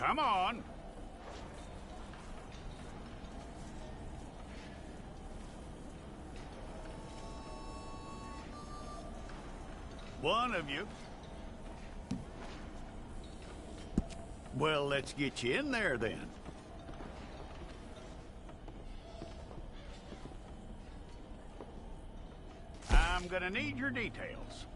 Come on. One of you. Well, let's get you in there then. I'm gonna need your details.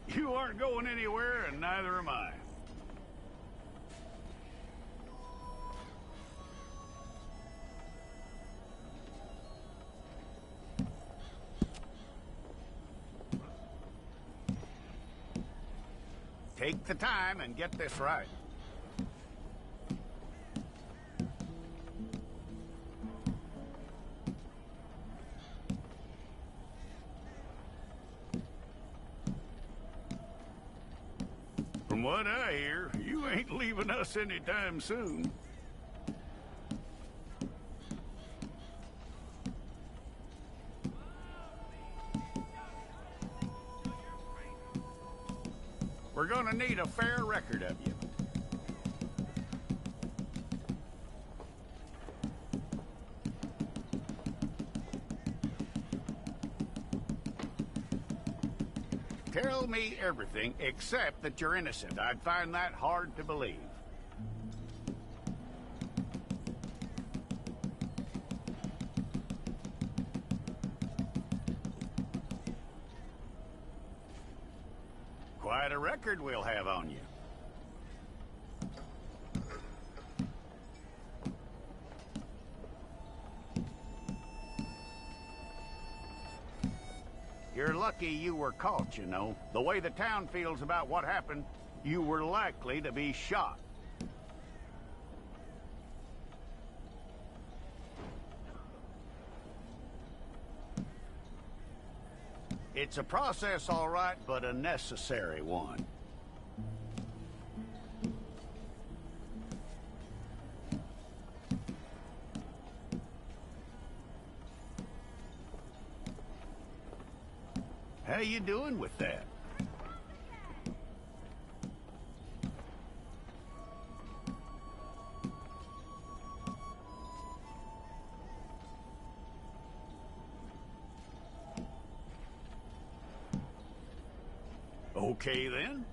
You aren't going anywhere, and neither am I. Take the time and get this right. From what I hear, you ain't leaving us anytime soon. We're gonna need a fair record of you. Tell me everything except that you're innocent. I'd find that hard to believe. Quite a record we'll have on you. You're lucky you were caught, you know. The way the town feels about what happened, you were likely to be shot. It's a process, all right, but a necessary one. How you doing with that? Okay, then.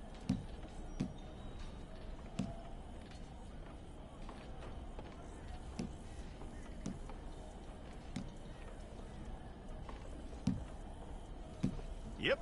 Yep.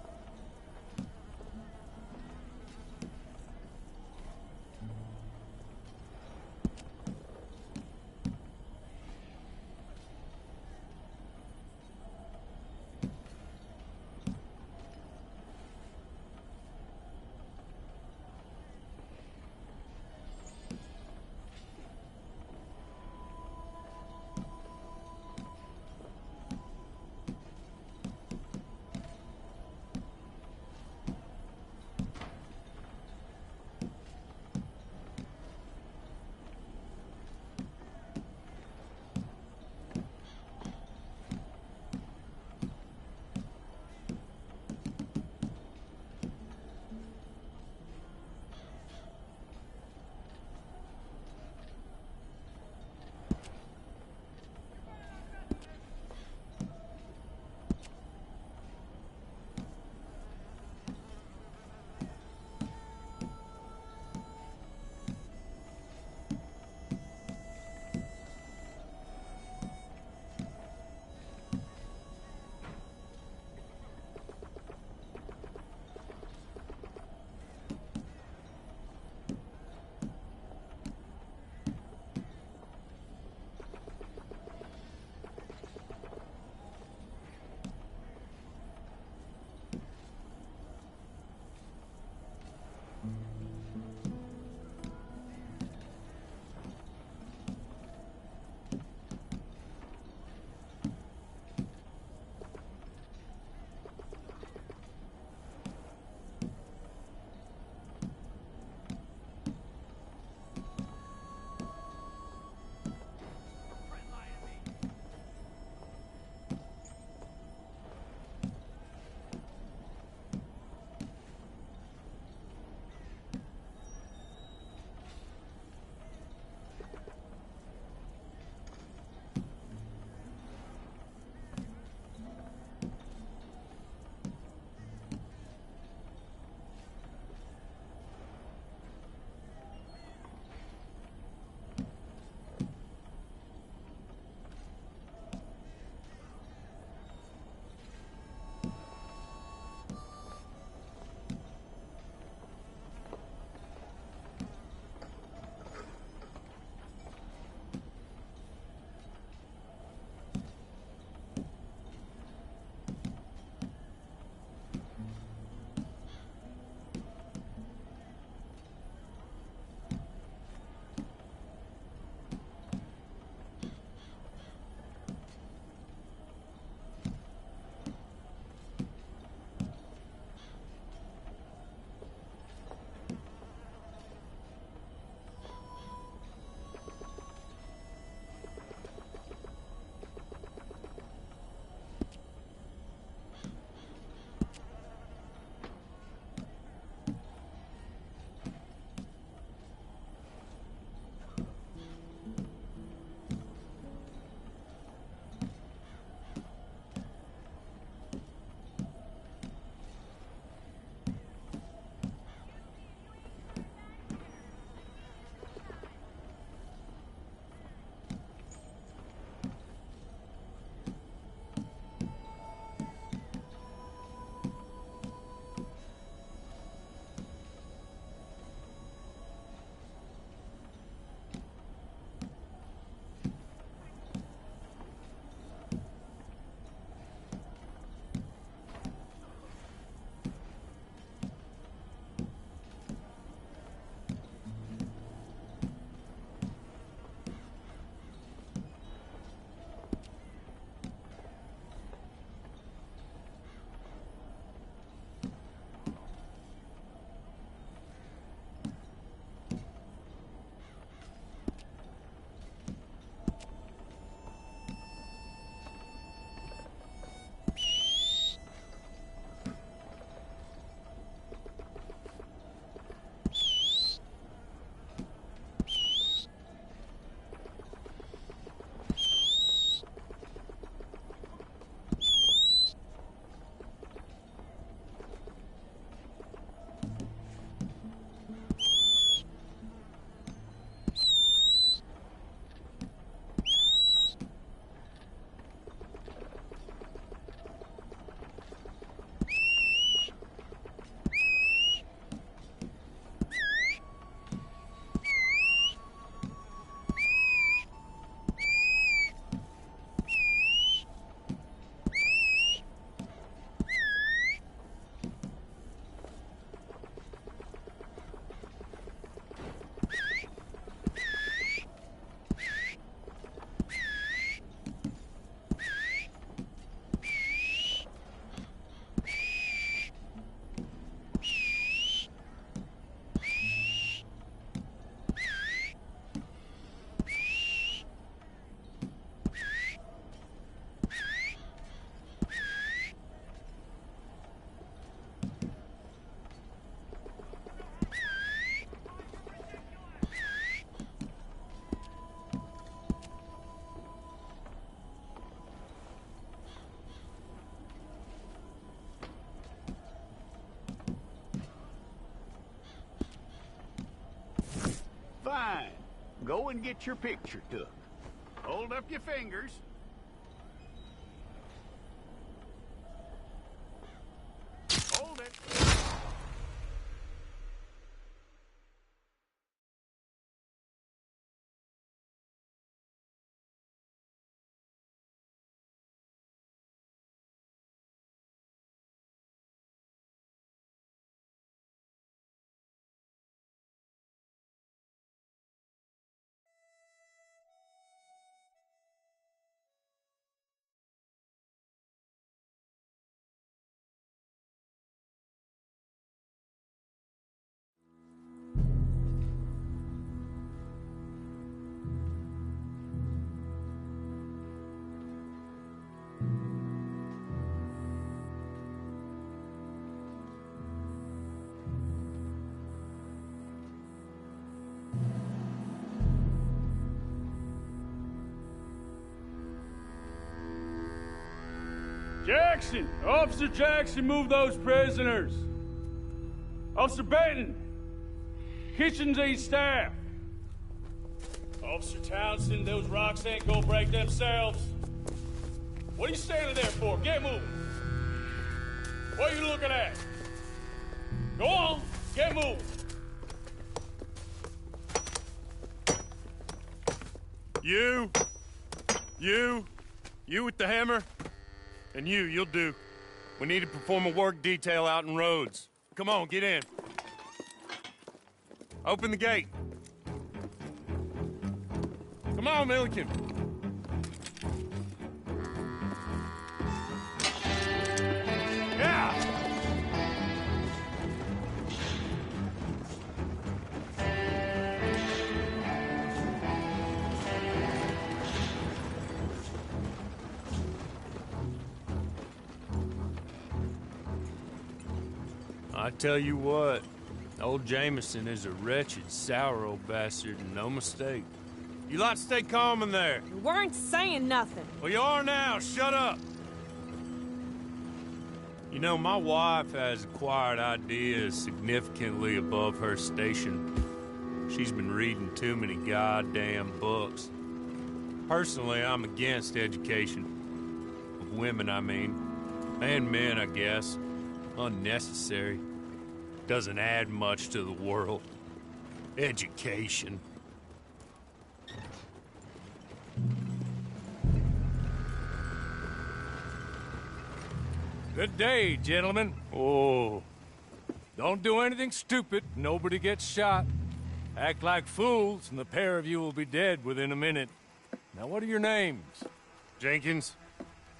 Fine. Go and get your picture took. Hold up your fingers. Hold it. Jackson! Officer Jackson, move those prisoners! Officer Benton! Kitchens ain't staff! Officer Townsend, those rocks ain't gonna break themselves. What are you standing there for? Get moving! What are you looking at? Go on, get moving! You with the hammer? And you'll do. We need to perform a work detail out in Rhodes. Come on, get in. Open the gate. Come on, Milliken. Yeah! I tell you what, old Jameson is a wretched, sour old bastard, and no mistake. You lot stay calm in there. You weren't saying nothing. Well, you are now. Shut up. You know, my wife has acquired ideas significantly above her station. She's been reading too many goddamn books. Personally, I'm against education. Of women, I mean. And men, I guess. Unnecessary. Doesn't add much to the world. Education. Good day, gentlemen. Oh. Don't do anything stupid. Nobody gets shot. Act like fools, and the pair of you will be dead within a minute. Now, what are your names? Jenkins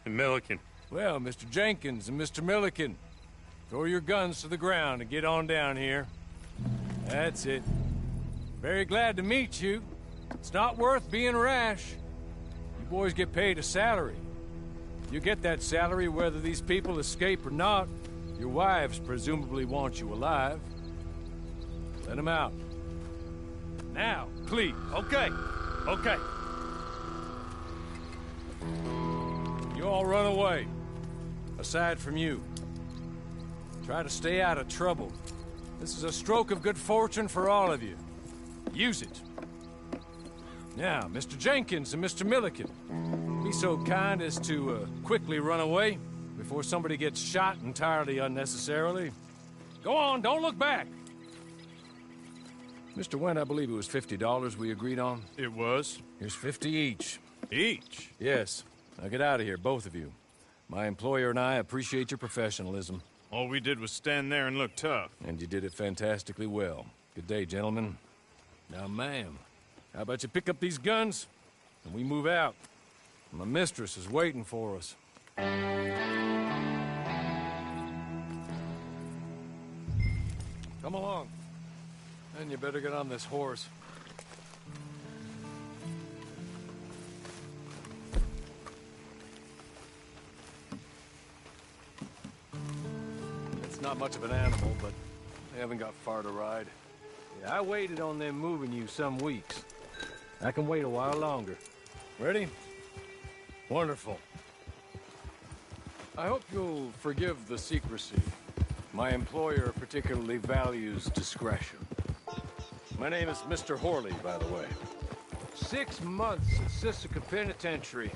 and Milliken. Well, Mr. Jenkins and Mr. Milliken, throw your guns to the ground and get on down here. That's it. Very glad to meet you. It's not worth being rash. You boys get paid a salary. You get that salary whether these people escape or not. Your wives presumably want you alive. Let them out. Now, please. Okay. You all run away. Aside from you. Try to stay out of trouble. This is a stroke of good fortune for all of you. Use it. Now, Mr. Jenkins and Mr. Milliken, be so kind as to quickly run away before somebody gets shot entirely unnecessarily. Go on, don't look back. Mr. Wendt, I believe it was $50 we agreed on. It was. Here's 50 each. Each? Yes. Now get out of here, both of you. My employer and I appreciate your professionalism. All we did was stand there and look tough. And you did it fantastically well. Good day, gentlemen. Now, ma'am, how about you pick up these guns and we move out? My mistress is waiting for us. Come along. And you better get on this horse. It's not much of an animal, but they haven't got far to ride. Yeah, I waited on them moving you some weeks. I can wait a while longer. Ready? Wonderful. I hope you'll forgive the secrecy. My employer particularly values discretion. My name is Mr. Horley, by the way. 6 months at Sisika Penitentiary,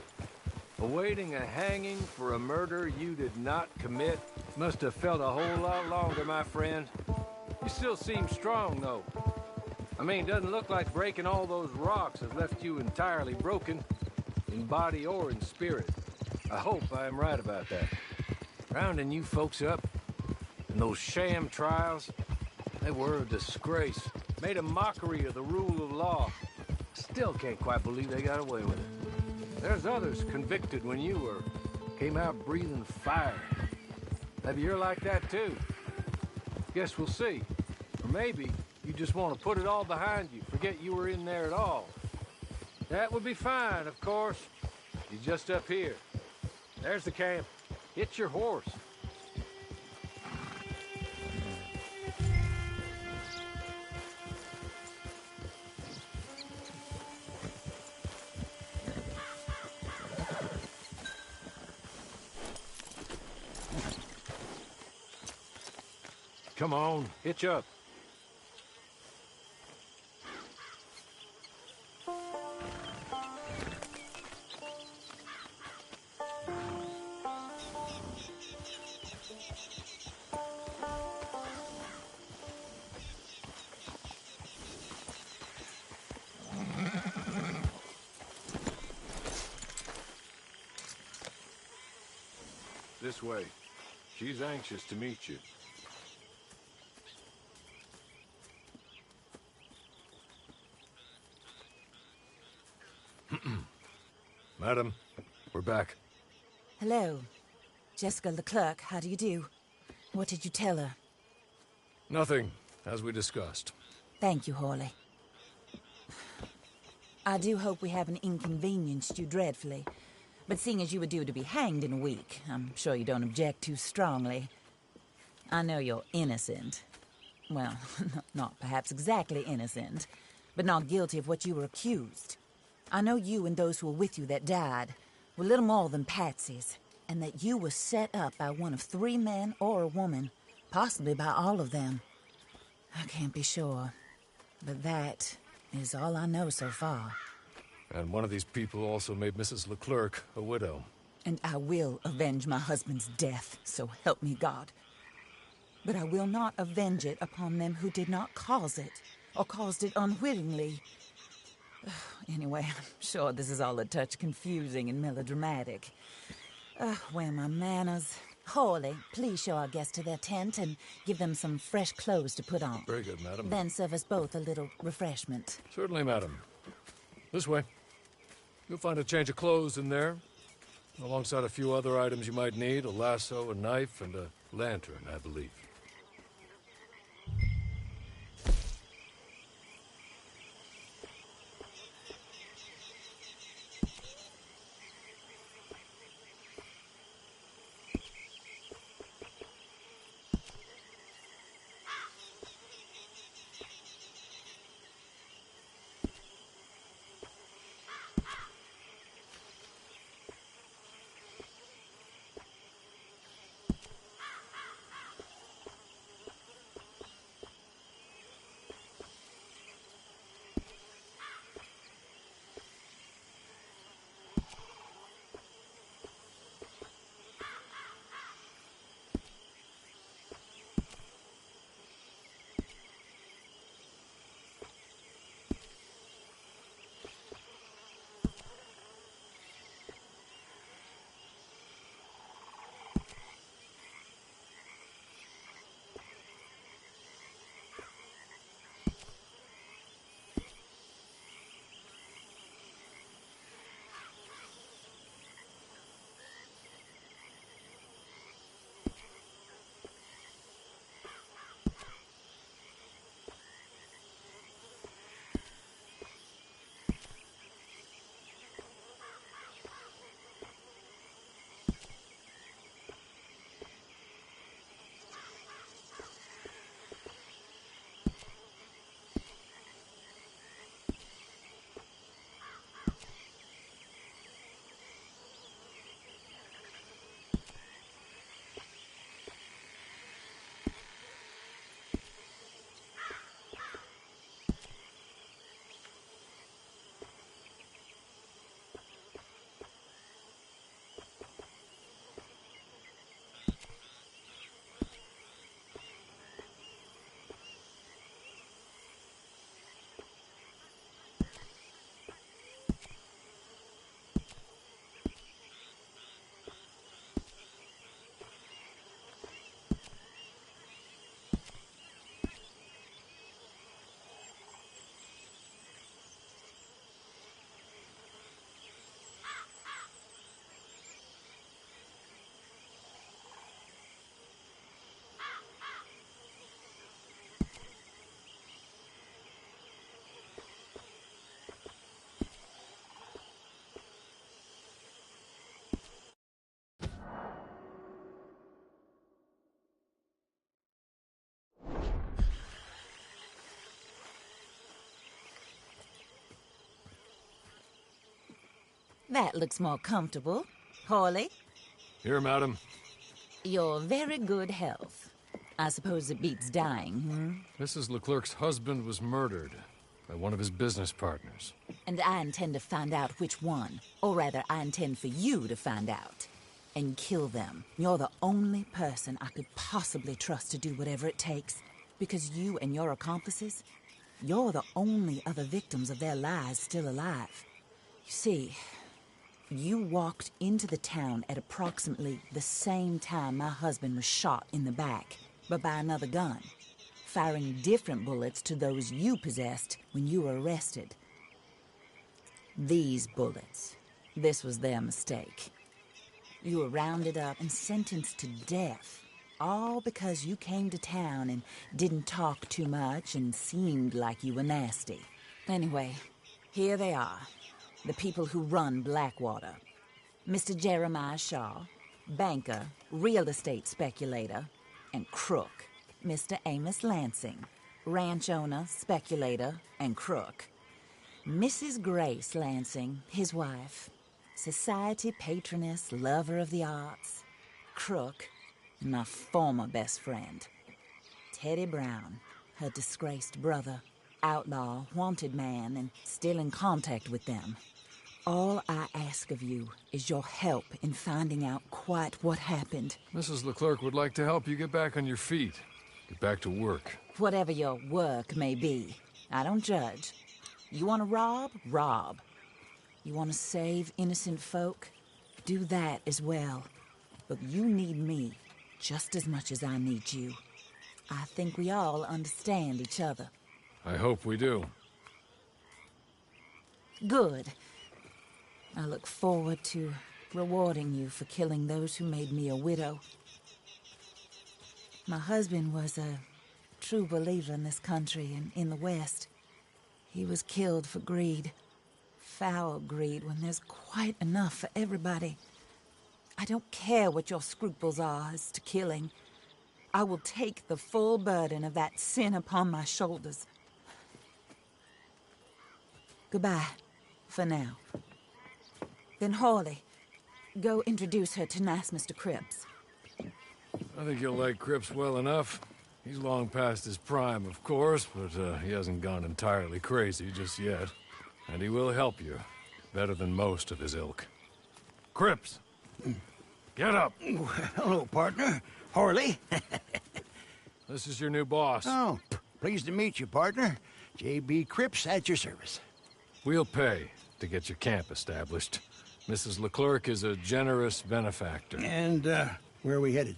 awaiting a hanging for a murder you did not commit. Must have felt a whole lot longer, my friend. You still seem strong, though. I mean, doesn't look like breaking all those rocks has left you entirely broken, in body or in spirit. I hope I am right about that. Rounding you folks up, and those sham trials, they were a disgrace. Made a mockery of the rule of law. Still can't quite believe they got away with it. There's others convicted when you were. Came out breathing fire. Maybe you're like that too. Guess we'll see. Or maybe you just want to put it all behind you, forget you were in there at all. That would be fine, of course. You're just up here. There's the camp. Hit your horse. Come on, hitch up. This way. She's anxious to meet you. Madam, we're back. Hello. Jessica Leclerc, how do you do? What did you tell her? Nothing, as we discussed. Thank you, Horley. I do hope we haven't inconvenienced you dreadfully. But seeing as you were due to be hanged in a week, I'm sure you don't object too strongly. I know you're innocent. Well, not perhaps exactly innocent, but not guilty of what you were accused. I know you and those who were with you that died were little more than patsies, and that you were set up by one of 3 men or a woman, possibly by all of them. I can't be sure, but that is all I know so far. And one of these people also made Mrs. Leclerc a widow. And I will avenge my husband's death, so help me God. But I will not avenge it upon them who did not cause it, or caused it unwittingly. Anyway, I'm sure this is all a touch confusing and melodramatic. Where are my manners? Horley, please show our guests to their tent and give them some fresh clothes to put on. Very good, madam. Then serve us both a little refreshment. Certainly, madam. This way. You'll find a change of clothes in there, alongside a few other items you might need, a lasso, a knife, and a lantern, I believe. That looks more comfortable. Hawley, Here, madam. your very good health. I suppose it beats dying, hmm? Mrs. Leclerc's husband was murdered by one of his business partners. And I intend to find out which one. Or rather, I intend for you to find out. And kill them. You're the only person I could possibly trust to do whatever it takes. Because you and your accomplices, you're the only other victims of their lies still alive. You see, you walked into the town at approximately the same time my husband was shot in the back, but by another gun, firing different bullets to those you possessed when you were arrested. These bullets, this was their mistake. You were rounded up and sentenced to death, all because you came to town and didn't talk too much and seemed like you were nasty. Anyway, here they are, the people who run Blackwater. Mr. Jeremiah Shaw, banker, real estate speculator, and crook. Mr. Amos Lansing, ranch owner, speculator, and crook. Mrs. Grace Lansing, his wife, society patroness, lover of the arts, crook, and my former best friend. Teddy Brown, her disgraced brother, outlaw, wanted man, and still in contact with them. All I ask of you is your help in finding out quite what happened. Mrs. Leclerc would like to help you get back on your feet. Get back to work. Whatever your work may be, I don't judge. You want to rob? Rob. You want to save innocent folk? Do that as well. But you need me just as much as I need you. I think we all understand each other. I hope we do. Good. I look forward to rewarding you for killing those who made me a widow. My husband was a true believer in this country and in the West. He was killed for greed. Foul greed when there's quite enough for everybody. I don't care what your scruples are as to killing. I will take the full burden of that sin upon my shoulders. Goodbye, for now. Then Hawley, go introduce her to nice Mr. Cripps. I think you'll like Cripps well enough. He's long past his prime, of course, but he hasn't gone entirely crazy just yet. And he will help you, better than most of his ilk. Cripps! Get up! Hello, partner. Hawley. This is your new boss. Oh, pleased to meet you, partner. J.B. Cripps at your service. We'll pay to get your camp established. Mrs. Leclerc is a generous benefactor. And, where are we headed?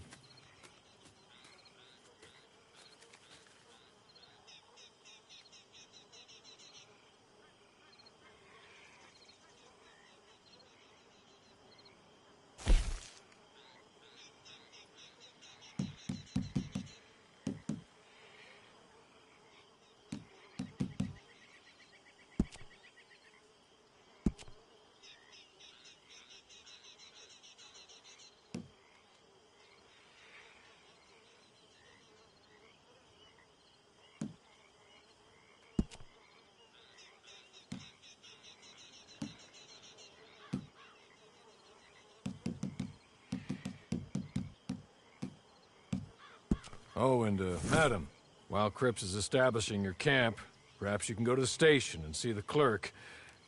Oh, and, madam, while Cripps is establishing your camp, perhaps you can go to the station and see the clerk,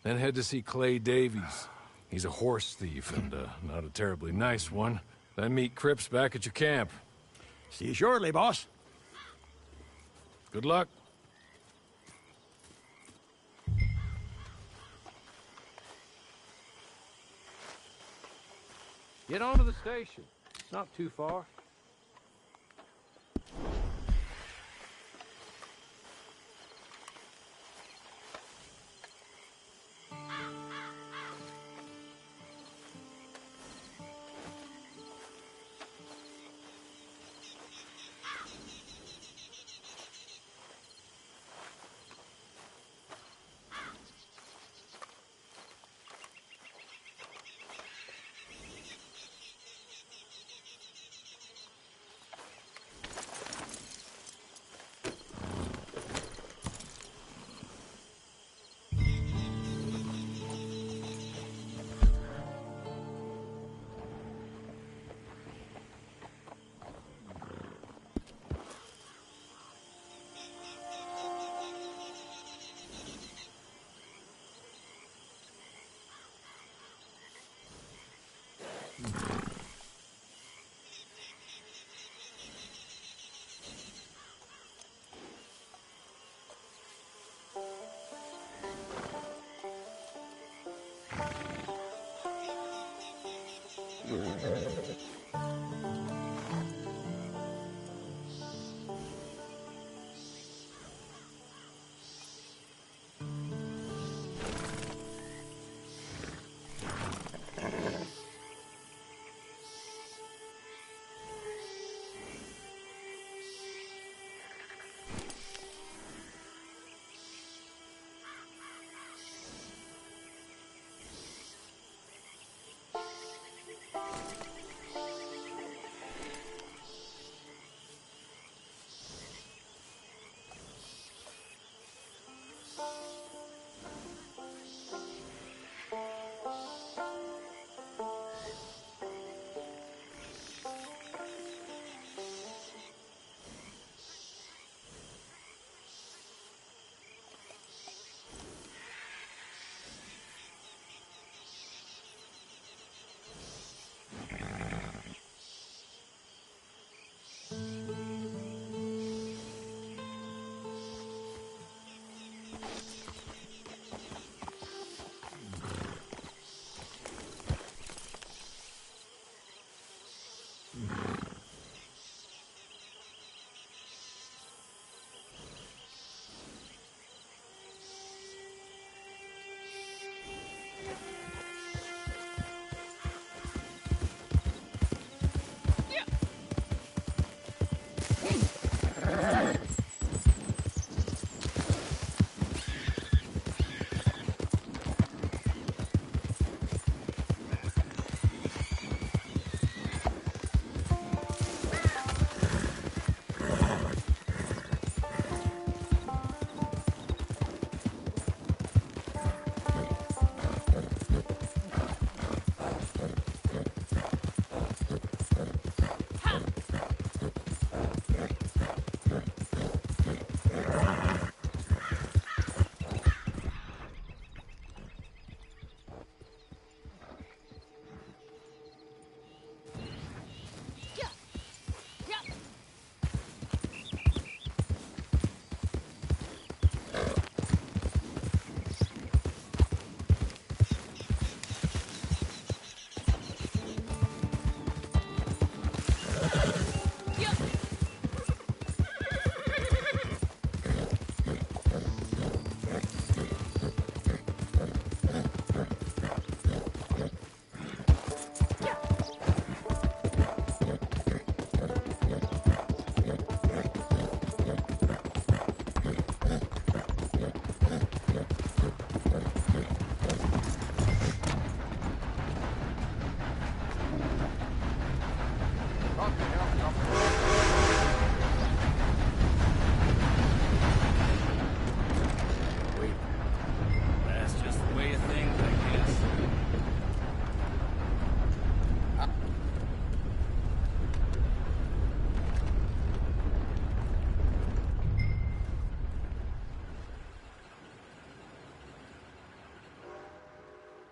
then head to see Clay Davies. He's a horse thief, and, not a terribly nice one. Then meet Cripps back at your camp. See you shortly, boss. Good luck. Get on to the station. It's not too far.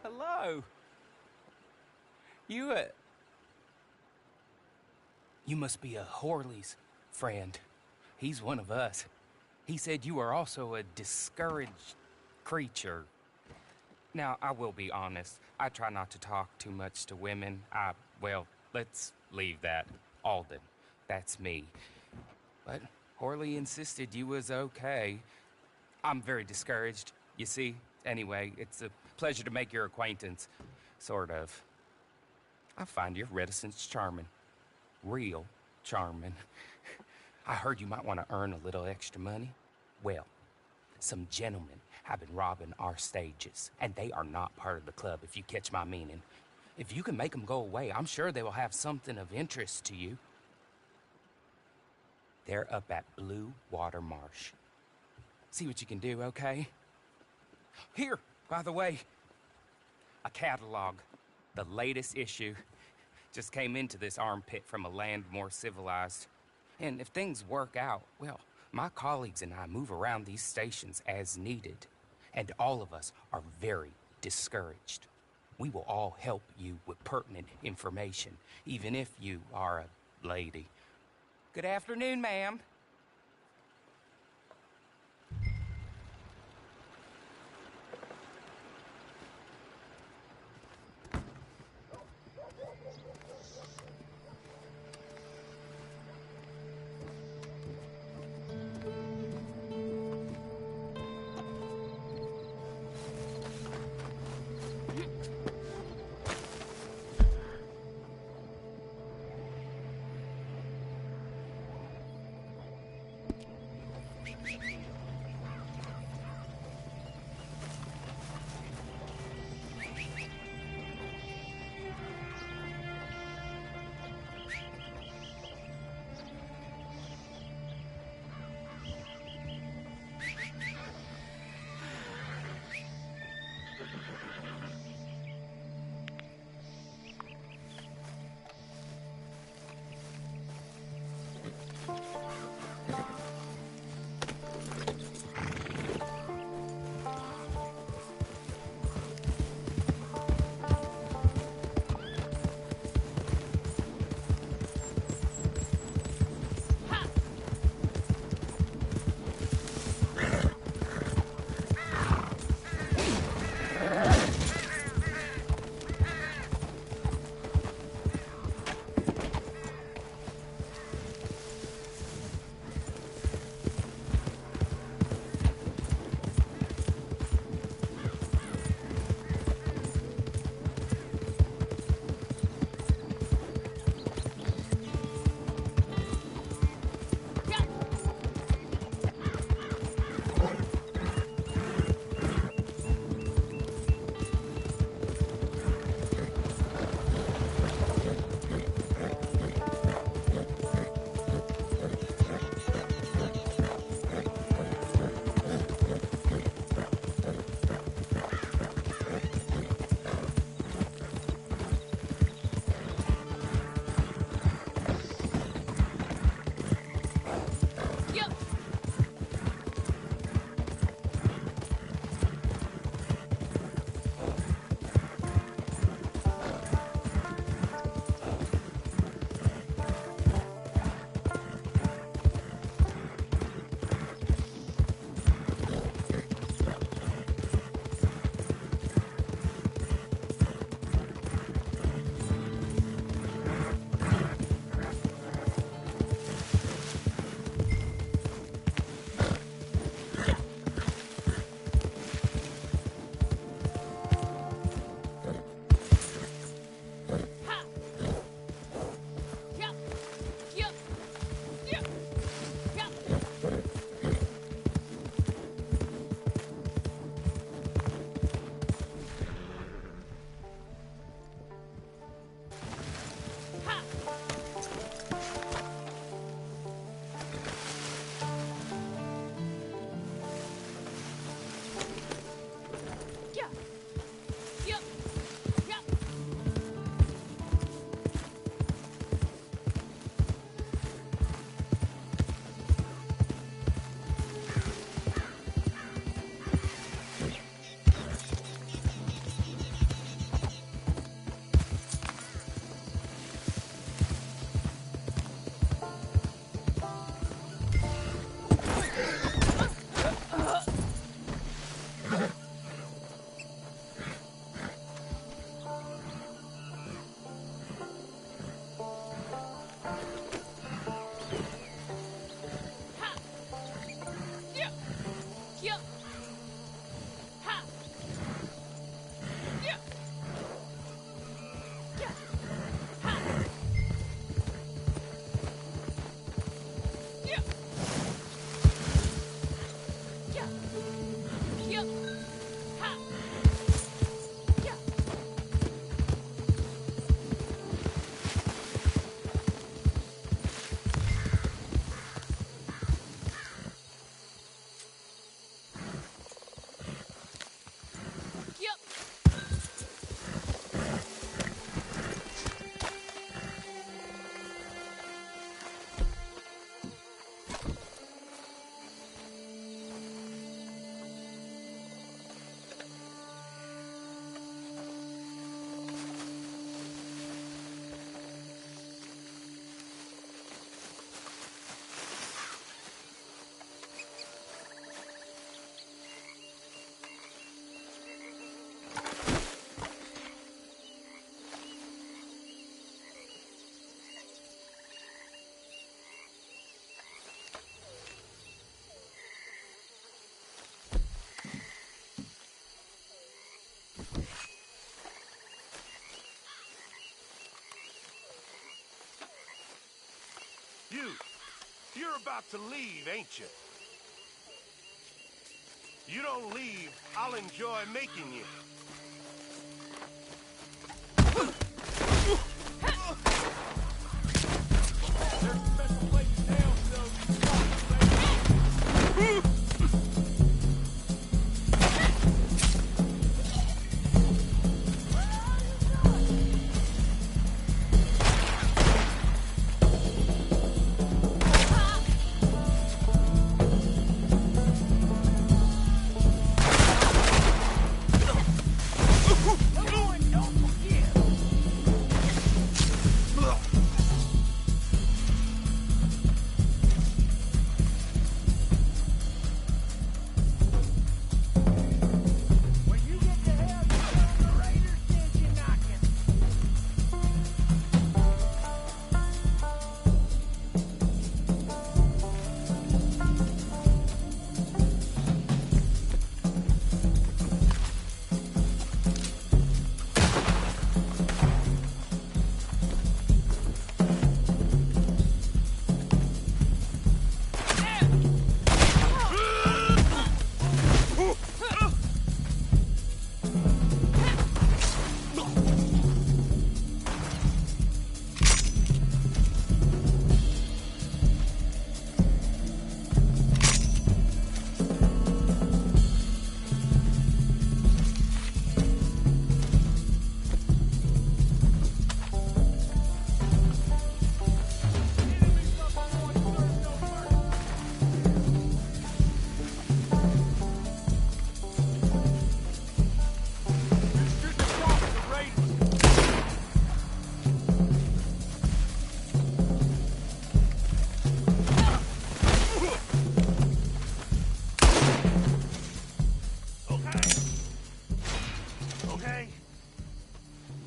Hello. You must be a Horley's friend. He's one of us. He said you are also a discouraged creature. Now, I will be honest. I try not to talk too much to women. Well, let's leave that. Alden. That's me. But Horley insisted you was okay. I'm very discouraged, you see. Anyway, it's a pleasure to make your acquaintance. Sort of. I find your reticence charming. Real charming. I heard you might want to earn a little extra money. Well, some gentlemen have been robbing our stages, and they are not part of the club, if you catch my meaning. If you can make them go away, I'm sure they will have something of interest to you. They're up at Blue Water Marsh. See what you can do, okay? Here, by the way, a catalog. The latest issue. Just came into this armpit from a land more civilized. And if things work out, well, my colleagues and I move around these stations as needed. And all of us are very discouraged. We will all help you with pertinent information, even if you are a lady. Good afternoon, ma'am. about to leave, ain't you? You don't leave, I'll enjoy making you.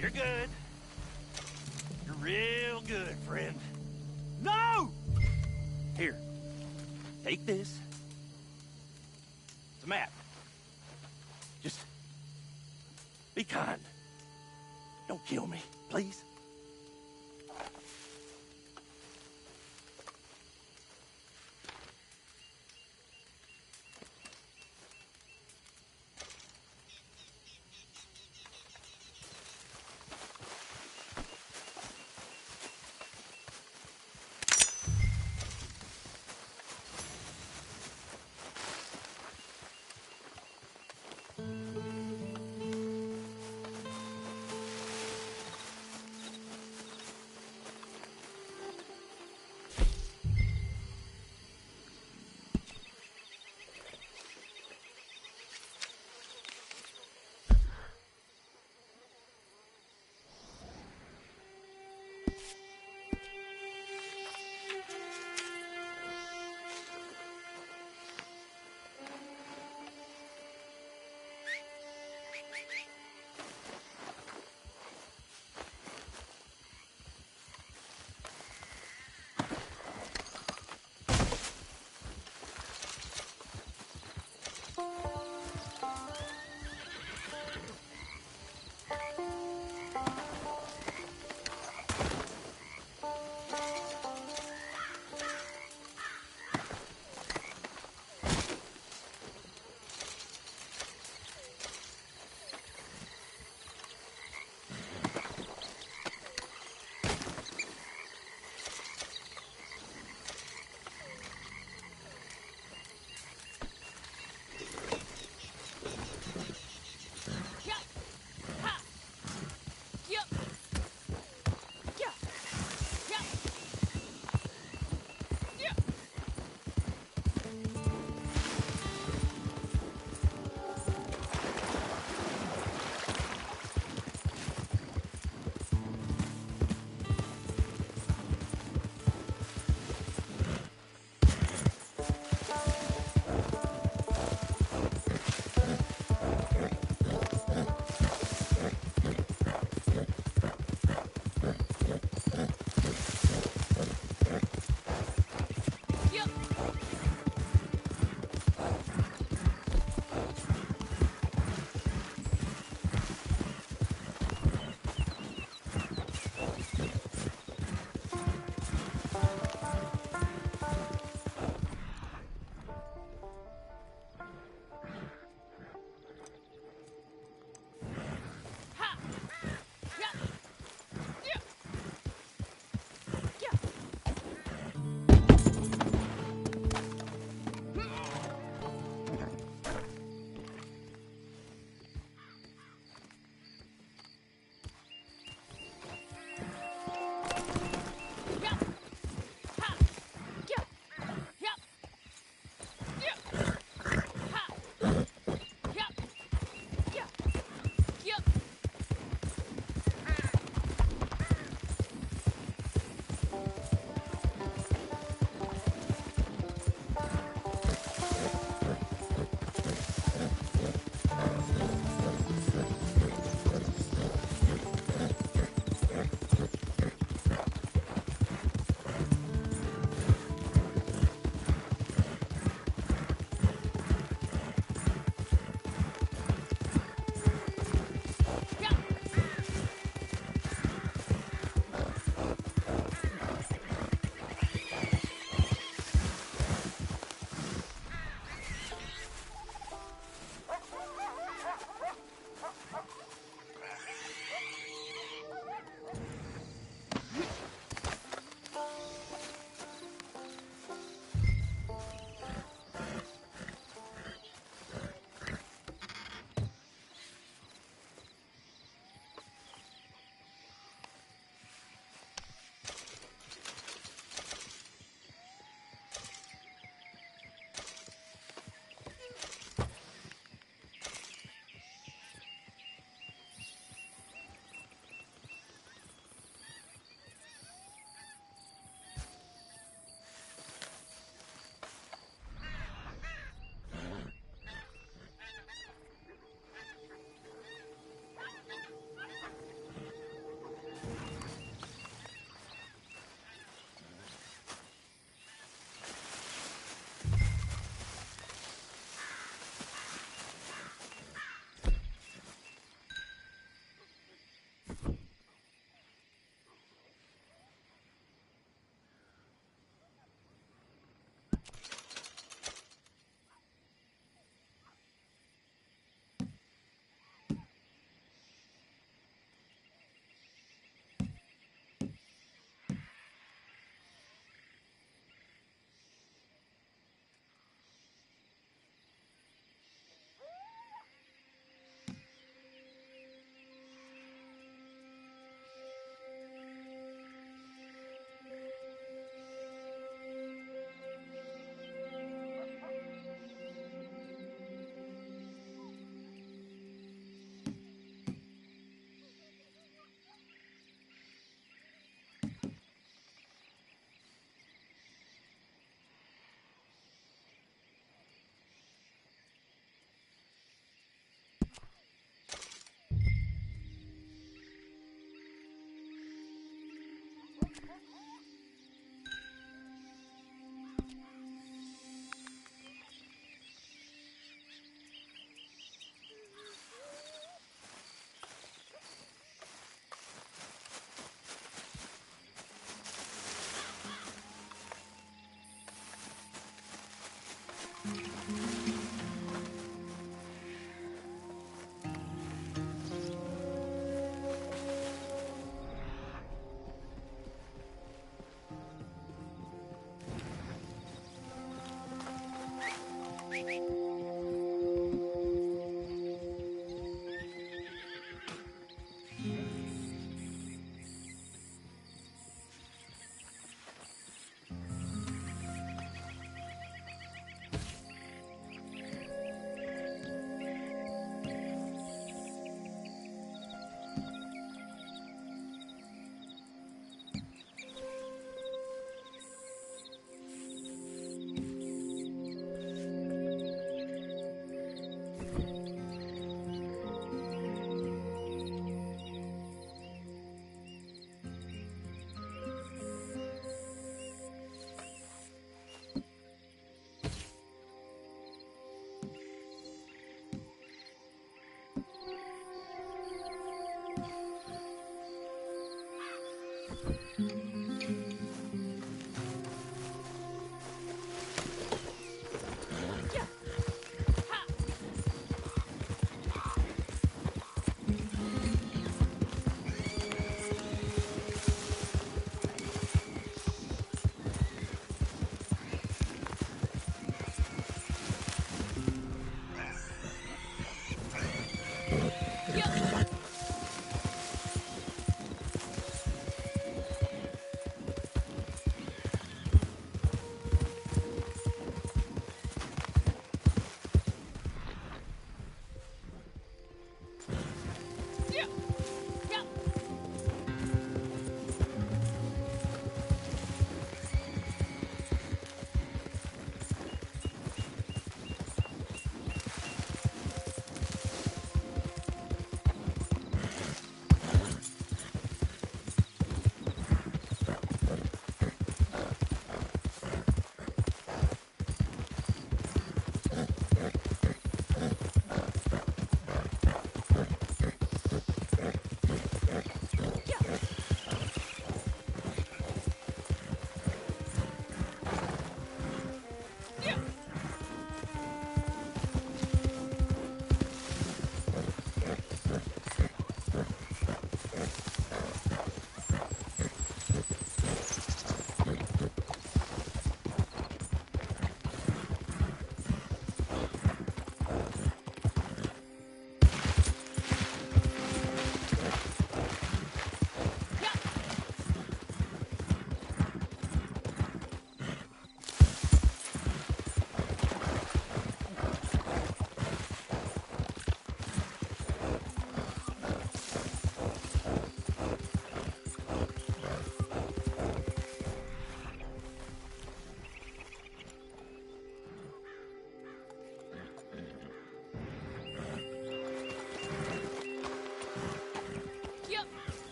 You're good. You're real good, friend. No! Here, take this. It's a map. Just be kind. Don't kill me, please.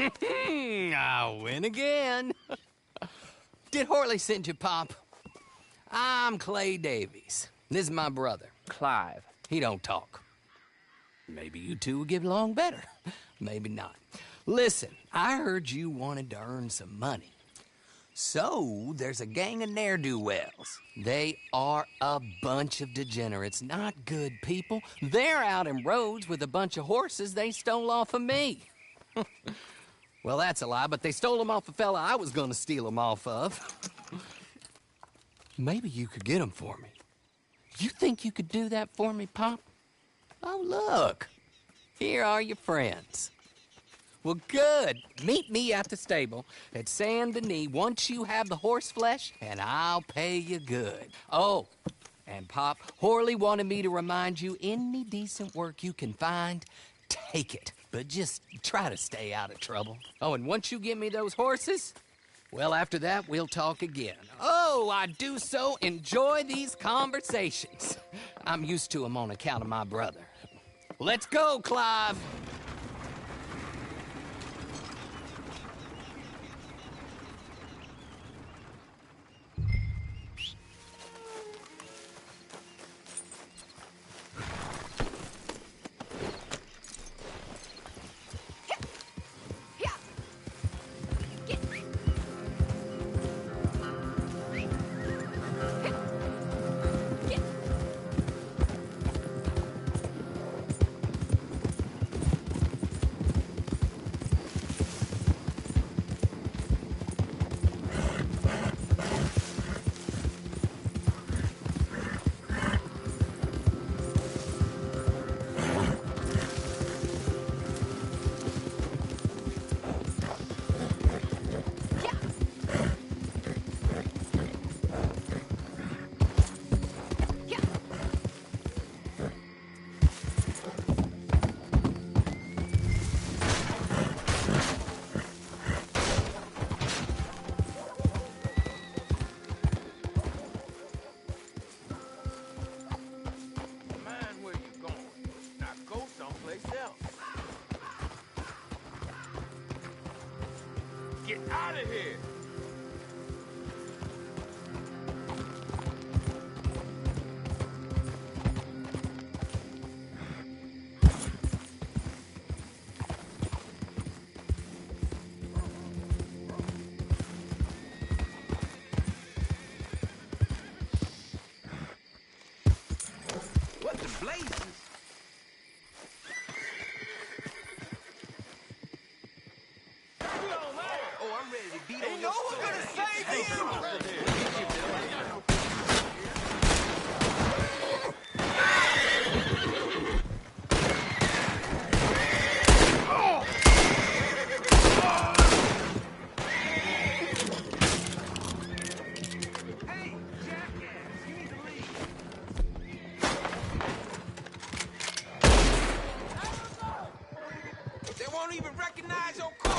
I win again. Did Horley send you, Pop? I'm Clay Davies. This is my brother, Clive. He don't talk. Maybe you two will get along better. Maybe not. Listen, I heard you wanted to earn some money. So, there's a gang of ne'er-do-wells. They are a bunch of degenerates, not good people. They're out in roads with a bunch of horses they stole off of me. Well, that's a lie, but they stole them off a fella I was gonna steal them off of. Maybe you could get them for me. You think you could do that for me, Pop? Oh, look. Here are your friends. Well, good. Meet me at the stable at Saint Denis once you have the horse flesh, and I'll pay you good. Oh, and Pop, Horley wanted me to remind you, any decent work you can find, take it. But just try to stay out of trouble. Oh, and once you give me those horses, well, after that, we'll talk again. Oh, I do so enjoy these conversations. I'm used to them on account of my brother. Let's go, Clive. Get out of here! What the blazes? Oh, I'm ready to beat on your soul. Hey, jackass, you need to leave. They won't even recognize your car.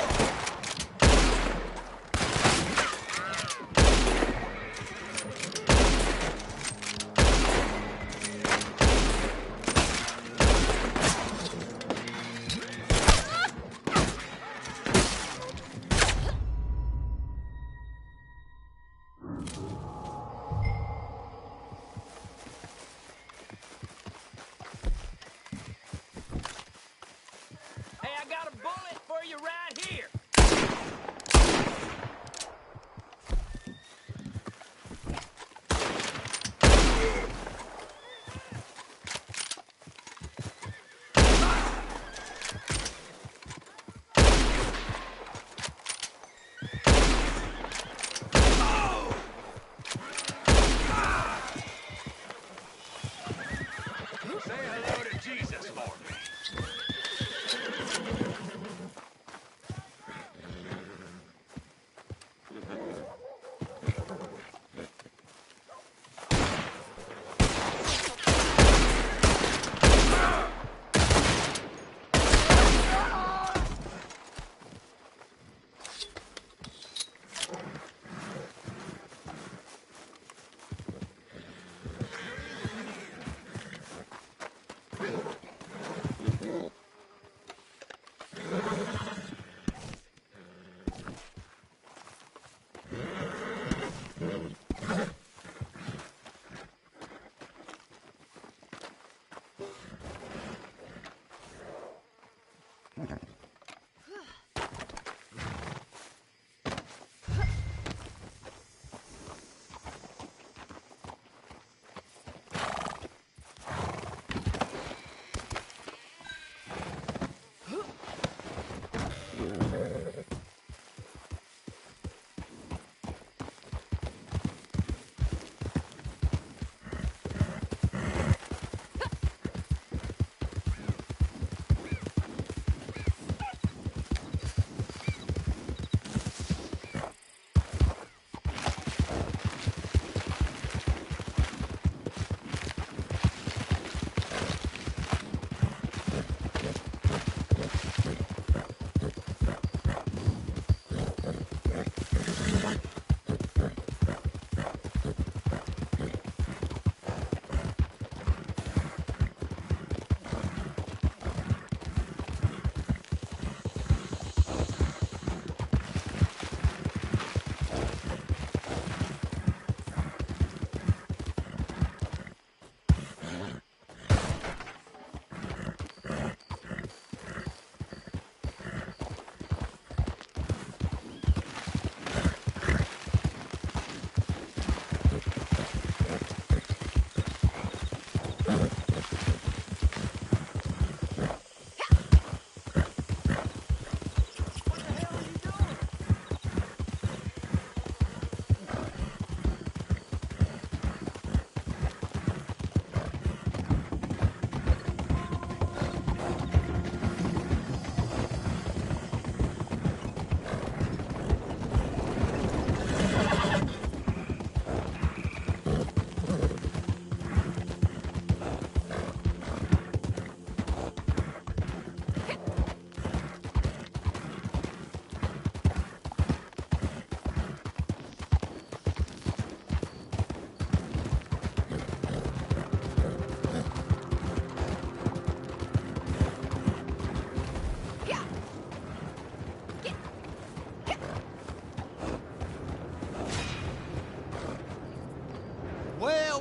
Hey, I got a bullet for you right here.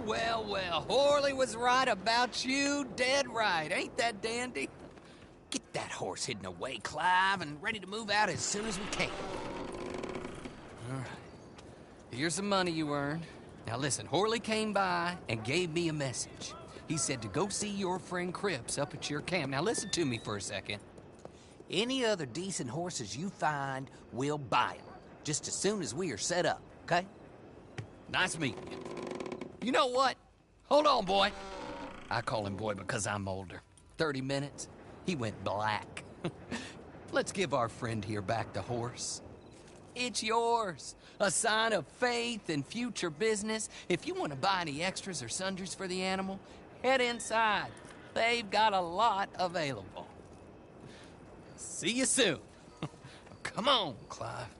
Well, well, Horley was right about you, dead right. Ain't that dandy? Get that horse hidden away, Clive, and ready to move out as soon as we can. All right. Here's the money you earned. Now listen, Horley came by and gave me a message. He said to go see your friend Cripps up at your camp. Now listen to me for a second. Any other decent horses you find, we'll buy them. Just as soon as we are set up, okay? Nice meeting you. You know what? Hold on, boy. I call him boy because I'm older. 30 minutes, he went black. Let's give our friend here back the horse. It's yours. A sign of faith and future business. If you want to buy any extras or sundries for the animal, head inside. They've got a lot available. See you soon. Come on, Clive.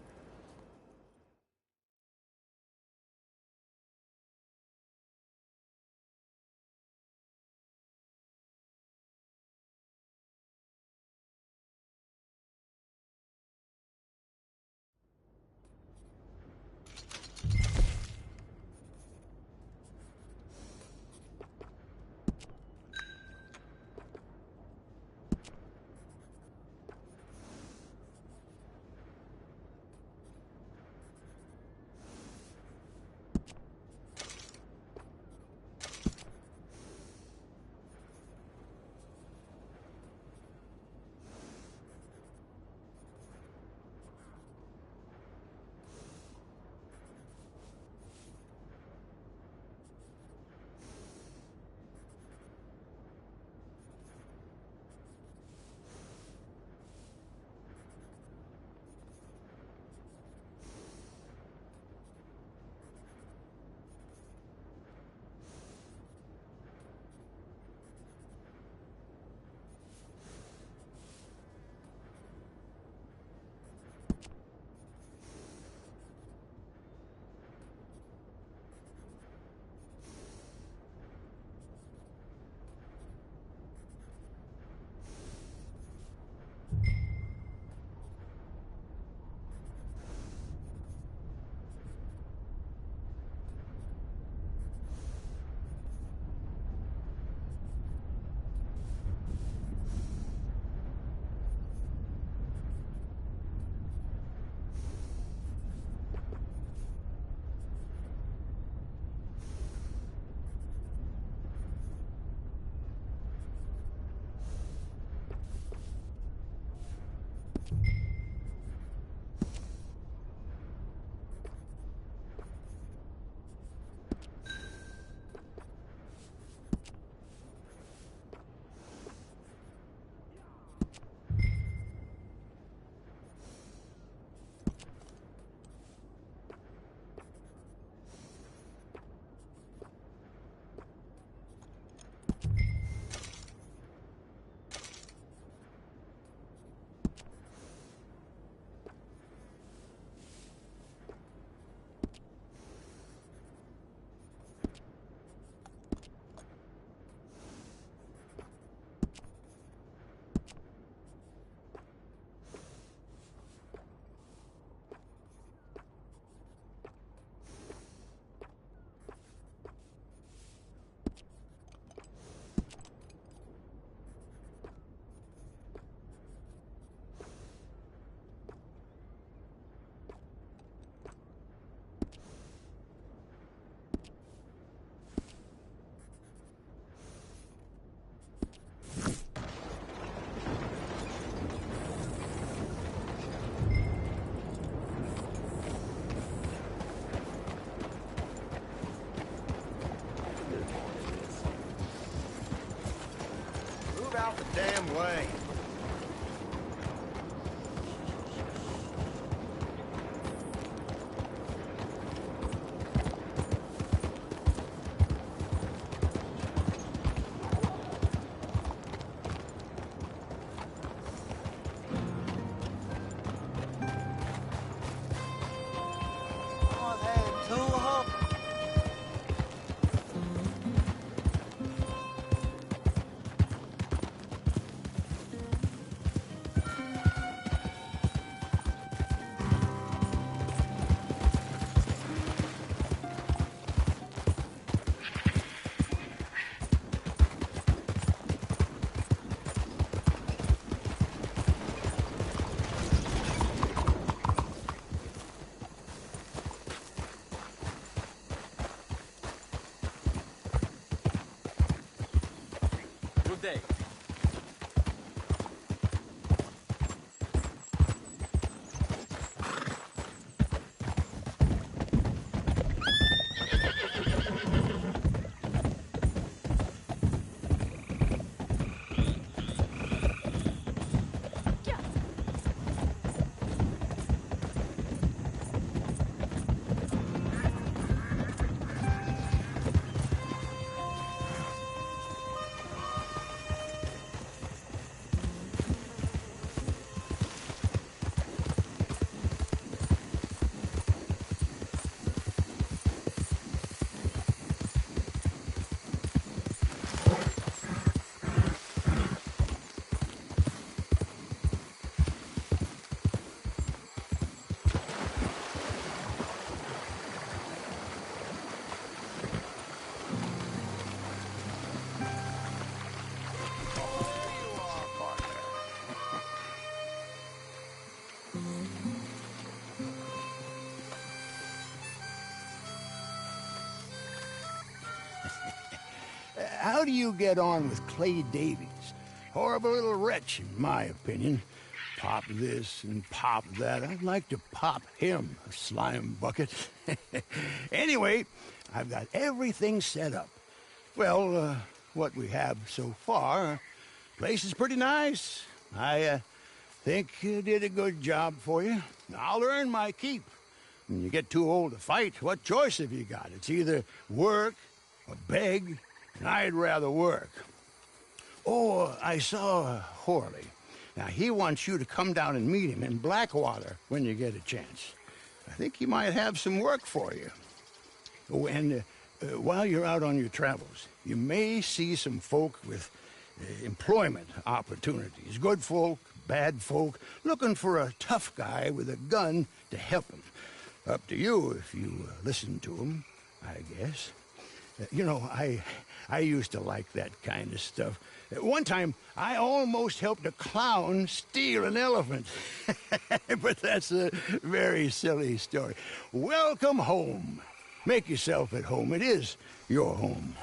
Out the damn way. how do you get on with Clay Davies? Horrible little wretch, in my opinion. Pop this and pop that. I'd like to pop him, a slime bucket. Anyway, I've got everything set up. Well, what we have so far, place is pretty nice. I think you did a good job for you. I'll earn my keep. When you get too old to fight, what choice have you got? It's either work or beg, and I'd rather work. Oh, I saw Horley. Now, he wants you to come down and meet him in Blackwater when you get a chance. I think he might have some work for you. Oh, and while you're out on your travels, you may see some folk with employment opportunities. Good folk, bad folk, looking for a tough guy with a gun to help them. Up to you if you listen to them, I guess. You know, I used to like that kind of stuff. One time, I almost helped a clown steal an elephant. But that's a very silly story. Welcome home. Make yourself at home. It is your home.